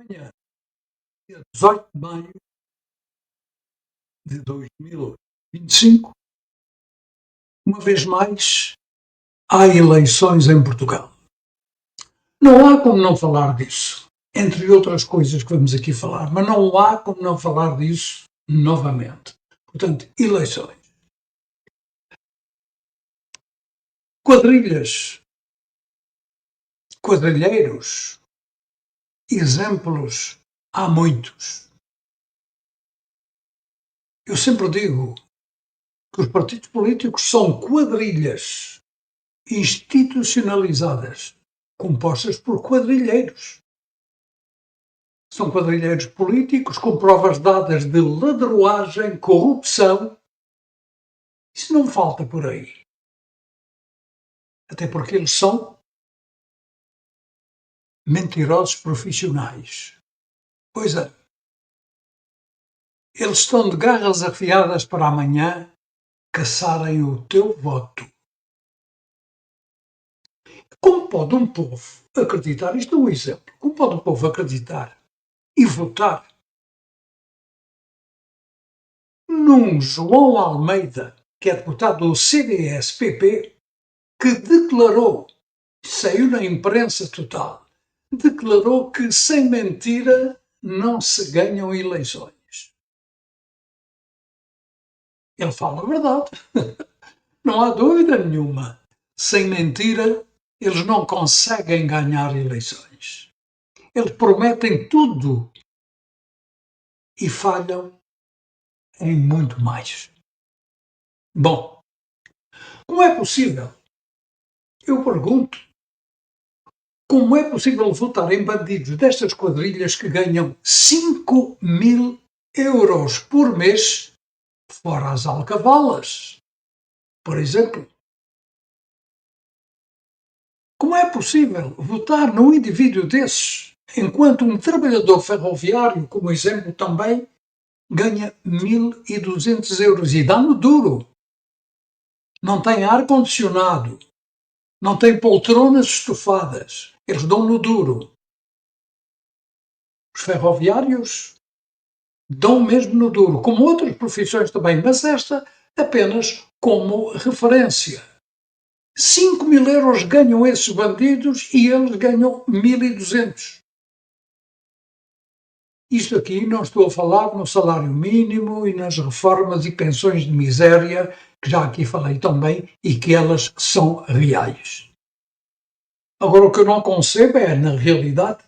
Amanhã, dia 18 de maio de 2025, uma vez mais, há eleições em Portugal. Não há como não falar disso, entre outras coisas que vamos aqui falar, mas não há como não falar disso novamente. Portanto, eleições. Quadrilhas, quadrilheiros, exemplos, há muitos. Eu sempre digo que os partidos políticos são quadrilhas institucionalizadas, compostas por quadrilheiros. São quadrilheiros políticos com provas dadas de ladroagem, corrupção. Isso não falta por aí. Até porque eles são mentirosos profissionais. Pois é. Eles estão de garras afiadas para amanhã caçarem o teu voto. Como pode um povo acreditar, isto é um exemplo, como pode um povo acreditar e votar num João Almeida, que é deputado do CDS-PP, que declarou, saiu na imprensa total, declarou que sem mentira não se ganham eleições. Ele fala a verdade, não há dúvida nenhuma. Sem mentira, eles não conseguem ganhar eleições. Eles prometem tudo e falham em muito mais. Bom, como é possível? Eu pergunto, como é possível votar em bandidos destas quadrilhas que ganham 5.000 euros por mês, fora as alcavalas, por exemplo? Como é possível votar num indivíduo desses, enquanto um trabalhador ferroviário, como exemplo também, ganha 1.200 euros e dá no duro? Não tem ar-condicionado, não tem poltronas estofadas, eles dão no duro. Os ferroviários dão mesmo no duro, como outras profissões também, mas esta apenas como referência. 5.000 euros ganham esses bandidos e eles ganham 1.200. Isto aqui não estou a falar no salário mínimo e nas reformas e pensões de miséria, que já aqui falei também, e que elas são reais. Agora, o que eu não concebo é, na realidade,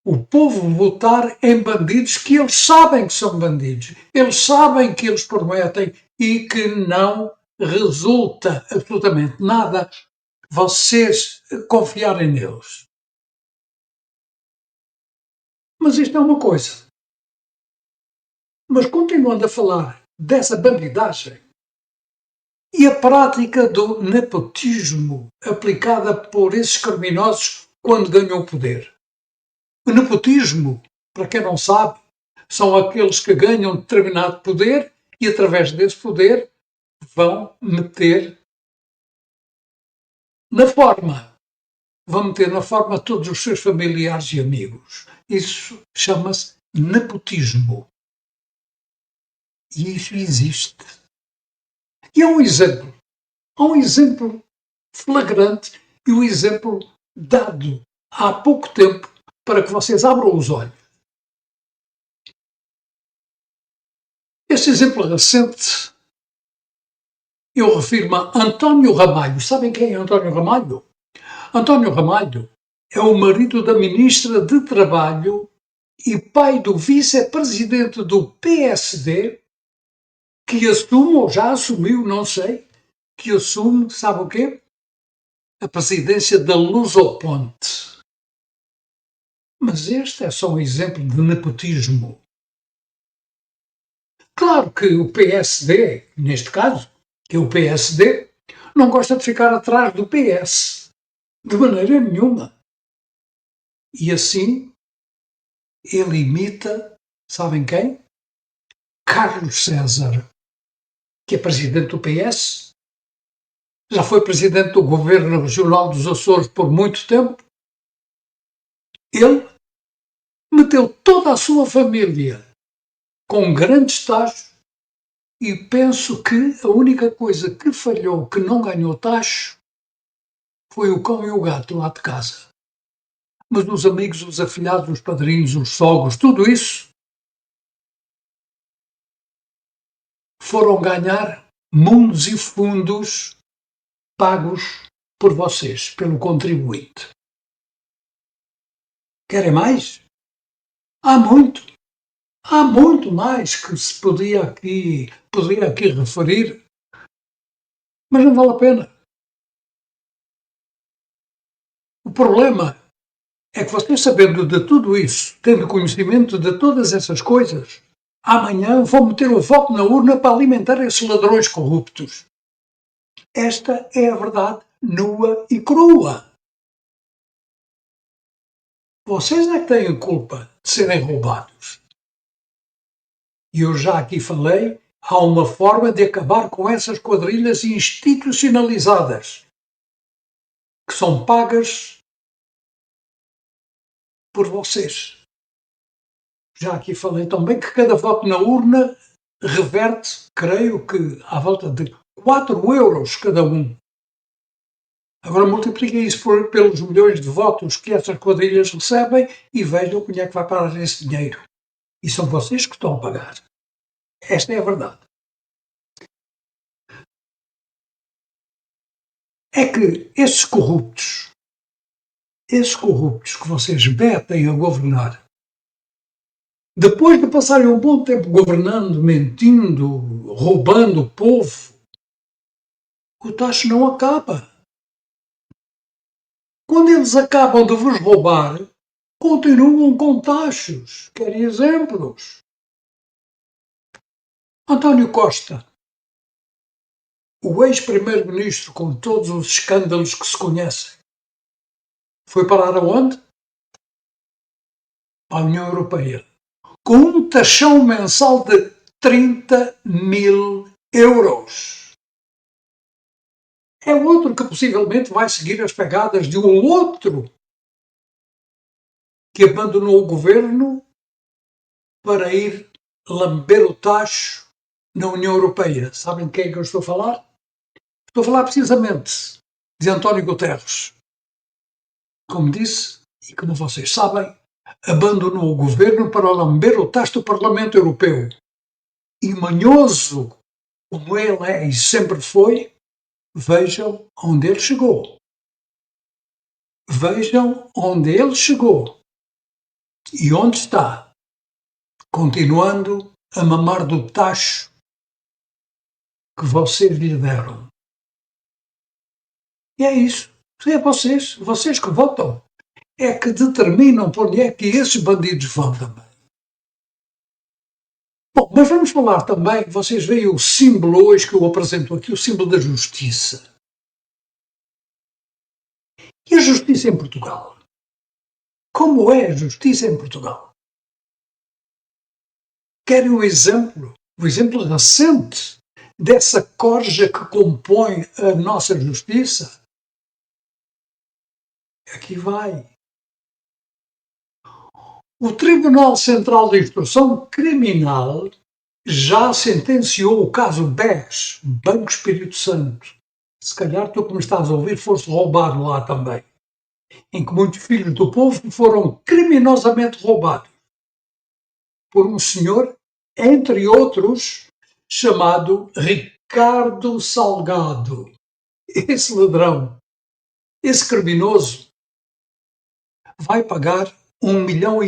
o povo votar em bandidos que eles sabem que são bandidos, eles sabem que eles prometem e que não resulta absolutamente nada vocês confiarem neles. Mas isto é uma coisa. Mas continuando a falar dessa bandidagem e a prática do nepotismo aplicada por esses criminosos quando ganham o poder. O nepotismo, para quem não sabe, são aqueles que ganham determinado poder e, através desse poder, vão meter na forma, todos os seus familiares e amigos. Isso chama-se nepotismo. E isso existe. E há um exemplo flagrante e um exemplo dado há pouco tempo para que vocês abram os olhos. Este exemplo recente, eu refiro-me a António Ramalho. Sabem quem é António Ramalho? António Ramalho é o marido da ministra de Trabalho e pai do vice-presidente do PSD, que assume, ou já assumiu, não sei, que assume, sabe o quê? A presidência da Lusoponte. Mas este é só um exemplo de nepotismo. Claro que o PSD, neste caso, que é o PSD, não gosta de ficar atrás do PS, de maneira nenhuma. E assim, ele imita, sabem quem? Carlos César, que é presidente do PS, já foi presidente do Governo Regional dos Açores por muito tempo. Ele meteu toda a sua família com grandes tachos e penso que a única coisa que falhou, que não ganhou tacho, foi o cão e o gato lá de casa. Mas os amigos, os afilhados, os padrinhos, os sogros, tudo isso foram ganhar mundos e fundos pagos por vocês, pelo contribuinte. Querem mais? Há muito. Há muito mais que se poderia aqui referir, mas não vale a pena. O problema é que vocês, sabendo de tudo isso, tendo conhecimento de todas essas coisas, amanhã vão meter o voto na urna para alimentar esses ladrões corruptos. Esta é a verdade nua e crua. Vocês é que têm culpa de serem roubados. E eu já aqui falei, há uma forma de acabar com essas quadrilhas institucionalizadas, que são pagas por vocês. Já aqui falei também que cada voto na urna reverte, creio que, à volta de 4 euros cada um. Agora multipliquem isso pelos milhões de votos que essas quadrilhas recebem e vejam onde é que vai parar esse dinheiro. E são vocês que estão a pagar. Esta é a verdade. É que esses corruptos que vocês metem a governar, depois de passarem um bom tempo governando, mentindo, roubando o povo, o tacho não acaba. Quando eles acabam de vos roubar, continuam com tachos. Querem exemplos? António Costa, o ex-primeiro-ministro com todos os escândalos que se conhecem, foi parar aonde? À União Europeia. Com um taxão mensal de 30.000 euros. É outro que possivelmente vai seguir as pegadas de um outro que abandonou o governo para ir lamber o tacho na União Europeia. Sabem de quem é que eu estou a falar? Estou a falar precisamente de António Guterres. Como disse, e como vocês sabem, abandonou o governo para lamber o tacho do Parlamento Europeu. E manhoso como ele é e sempre foi, vejam onde ele chegou. Vejam onde ele chegou. E onde está? Continuando a mamar do tacho que vocês lhe deram. E é isso. É vocês que votam. É que determinam por onde é que esses bandidos vão também. Bom, mas vamos falar também, vocês veem o símbolo hoje que eu apresento aqui, o símbolo da justiça. E a justiça em Portugal? Como é a justiça em Portugal? Querem um exemplo? O exemplo recente dessa corja que compõe a nossa justiça? Aqui vai. O Tribunal Central de Instrução Criminal já sentenciou o caso BES, Banco Espírito Santo. Se calhar tu que me estás a ouvir foste roubado lá também. Em que muitos filhos do povo foram criminosamente roubados por um senhor, entre outros, chamado Ricardo Salgado. Esse ladrão, esse criminoso, vai pagar 1,5 milhão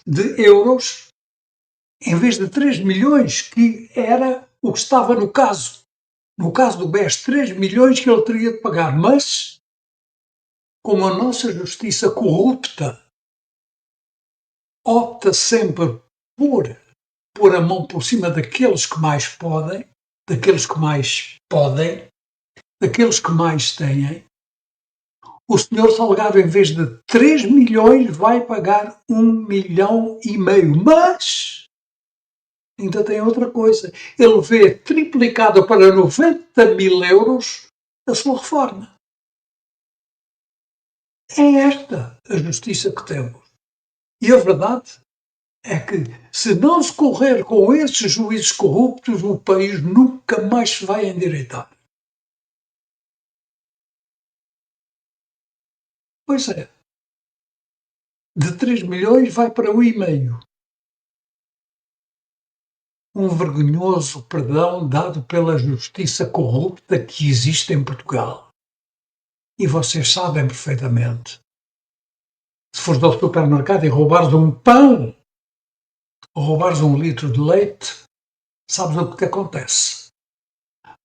de euros em vez de 3 milhões, que era o que estava no caso. No caso do BES, 3 milhões que ele teria de pagar. Mas, como a nossa justiça corrupta opta sempre por pôr a mão por cima daqueles que mais podem, daqueles que mais podem, daqueles que mais têm, o senhor Salgado, em vez de 3 milhões, vai pagar 1,5 milhão. Mas ainda tem outra coisa. Ele vê triplicada para 90.000 euros a sua reforma. É esta a justiça que temos. E a verdade é que, se não se correr com esses juízes corruptos, o país nunca mais se vai endireitar. Pois é, de 3 milhões vai para 1,5. Um vergonhoso perdão dado pela justiça corrupta que existe em Portugal. E vocês sabem perfeitamente. Se fores ao supermercado e roubares um pão ou roubares um litro de leite, sabes o que te acontece.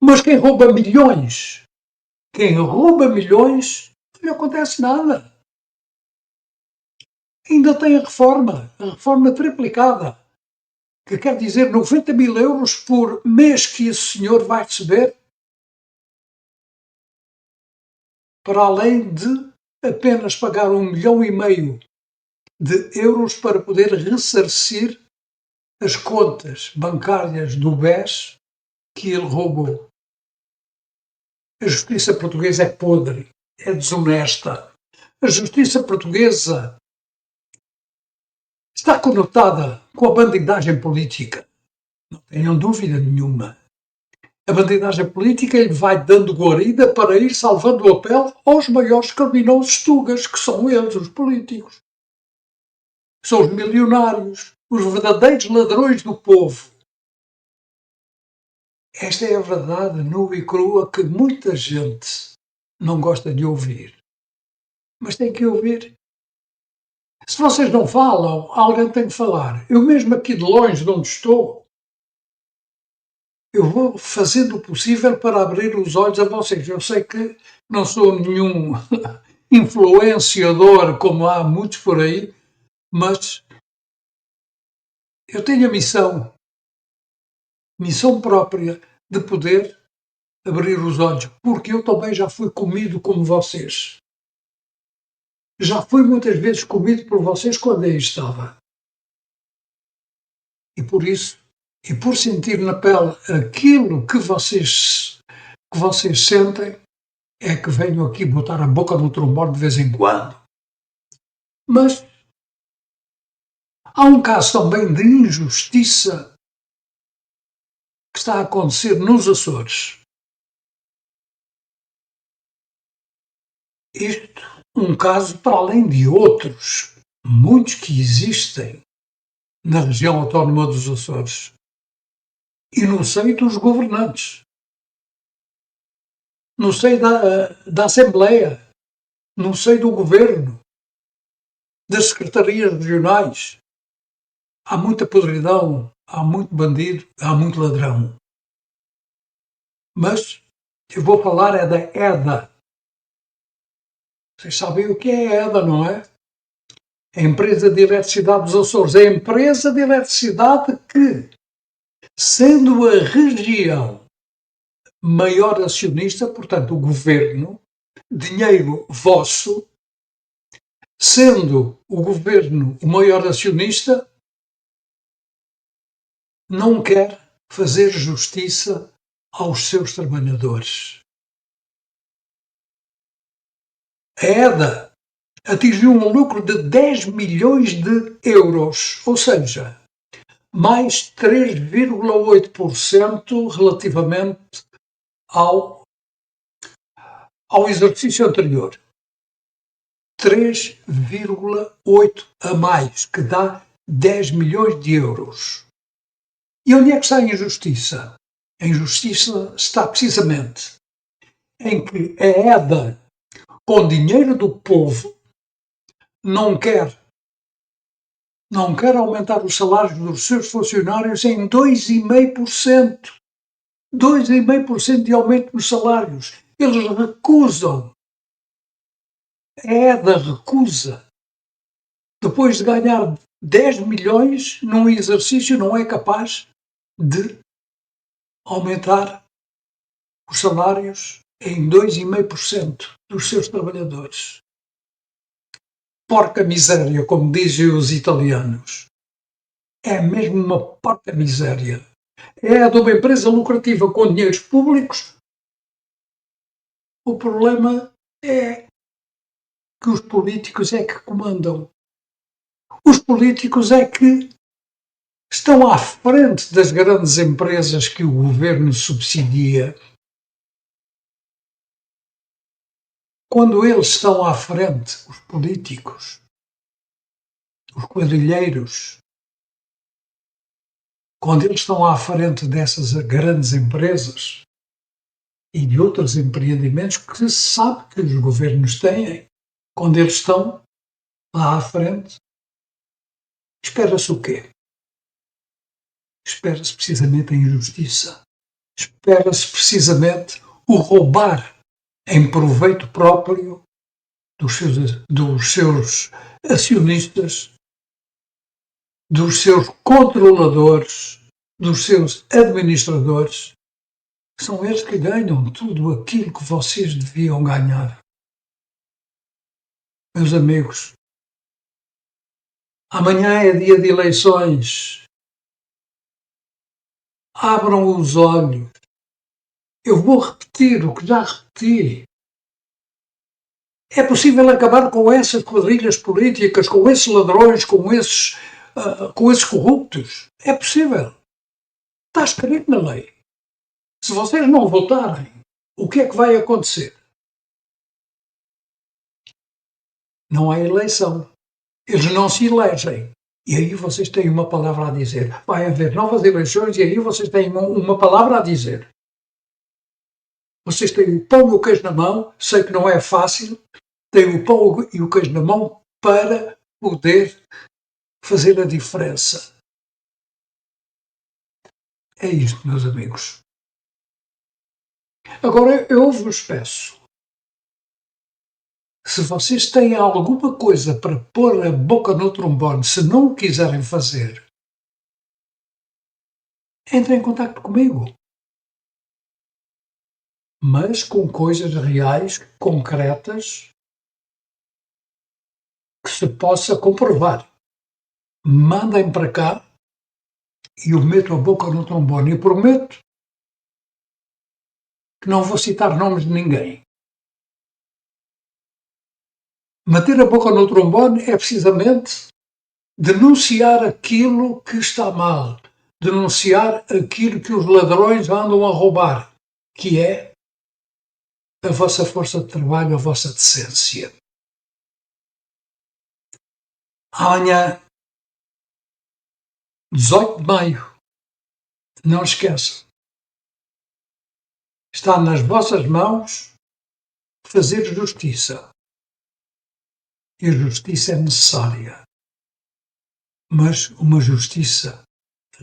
Mas quem rouba milhões, não lhe acontece nada. Ainda tem a reforma triplicada, que quer dizer 90 mil euros por mês que esse senhor vai receber, para além de apenas pagar 1,5 milhão de euros para poder ressarcir as contas bancárias do BES que ele roubou. A justiça portuguesa é podre, é desonesta. A justiça portuguesa está conotada com a bandidagem política. Não tenham dúvida nenhuma. A bandidagem política lhe vai dando guarida para ir salvando a pele aos maiores criminosos tugas, que são eles, os políticos. São os milionários, os verdadeiros ladrões do povo. Esta é a verdade nua e crua que muita gente não gosta de ouvir. Mas tem que ouvir. Se vocês não falam, alguém tem que falar. Eu mesmo aqui de longe, de onde estou, eu vou fazendo o possível para abrir os olhos a vocês. Eu sei que não sou nenhum influenciador como há muitos por aí, mas eu tenho a missão própria de poder abrir os olhos, porque eu também já fui comido como vocês. Já fui muitas vezes comido por vocês quando aí estava. E por isso, e por sentir na pele aquilo que vocês sentem, é que venho aqui botar a boca no trombone de vez em quando. Mas há um caso também de injustiça que está a acontecer nos Açores. Isto, um caso para além de outros, muitos que existem na região autónoma dos Açores. E no seio dos governantes, no seio da Assembleia, no seio do governo, das secretarias regionais. Há muita podridão, há muito bandido, há muito ladrão. Mas eu vou falar é da EDA. Vocês sabem o que é a EDA, não é? A Empresa de Eletricidade dos Açores. É a empresa de eletricidade que, sendo a região maior acionista, portanto o governo, dinheiro vosso, sendo o governo o maior acionista, não quer fazer justiça aos seus trabalhadores. A EDA atingiu um lucro de 10 milhões de euros, ou seja, mais 3,8% relativamente ao exercício anterior. 3,8 a mais, que dá 10 milhões de euros. E onde é que está a injustiça? A injustiça está precisamente em que a EDA, com dinheiro do povo, não quer aumentar os salários dos seus funcionários em 2,5%. 2,5% de aumento nos salários. Eles recusam. A EDA recusa. Depois de ganhar 10 milhões num exercício, não é capaz de aumentar os salários em 2,5% dos seus trabalhadores. Porca miséria, como dizem os italianos. É mesmo uma porca miséria. É a de uma empresa lucrativa com dinheiros públicos. O problema é que os políticos é que comandam. Os políticos é que estão à frente das grandes empresas que o governo subsidia. Quando eles estão à frente, os políticos, os quadrilheiros, quando eles estão à frente dessas grandes empresas e de outros empreendimentos que se sabe que os governos têm, quando eles estão lá à frente, espera-se o quê? Espera-se precisamente a injustiça. Espera-se precisamente o roubar em proveito próprio dos seus acionistas, dos seus controladores, dos seus administradores. São eles que ganham tudo aquilo que vocês deviam ganhar. Meus amigos, amanhã é dia de eleições. Abram os olhos. Eu vou repetir o que já repeti. É possível acabar com essas quadrilhas políticas, com esses ladrões, com esses corruptos. É possível. Está escrito na lei. Se vocês não votarem, o que é que vai acontecer? Não há eleição. Eles não se elegem. E aí vocês têm uma palavra a dizer. Vai haver novas eleições e aí vocês têm uma palavra a dizer. Vocês têm o pão e o queijo na mão. Sei que não é fácil. Têm o pão e o queijo na mão para poder fazer a diferença. É isto, meus amigos. Agora eu vos peço, se vocês têm alguma coisa para pôr a boca no trombone, se não o quiserem fazer, entrem em contacto comigo. Mas com coisas reais, concretas, que se possa comprovar. Mandem para cá e eu meto a boca no trombone. E prometo que não vou citar nomes de ninguém. Meter a boca no trombone é precisamente denunciar aquilo que está mal, denunciar aquilo que os ladrões andam a roubar, que é a vossa força de trabalho, a vossa decência. Amanhã, 18 de maio, não esqueçam, está nas vossas mãos fazer justiça. E a justiça é necessária, mas uma justiça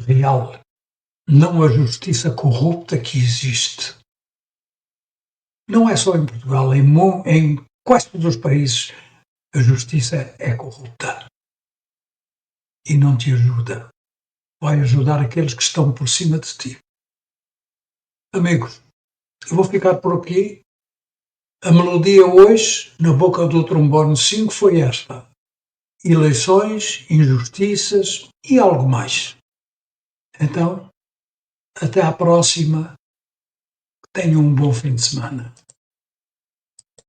real, não a justiça corrupta que existe. Não é só em Portugal, em quase todos os países a justiça é corrupta e não te ajuda. Vai ajudar aqueles que estão por cima de ti. Amigos, eu vou ficar por aqui. A melodia hoje, na boca do trombone 5, foi esta: eleições, injustiças e algo mais. Então, até à próxima. Tenham um bom fim de semana.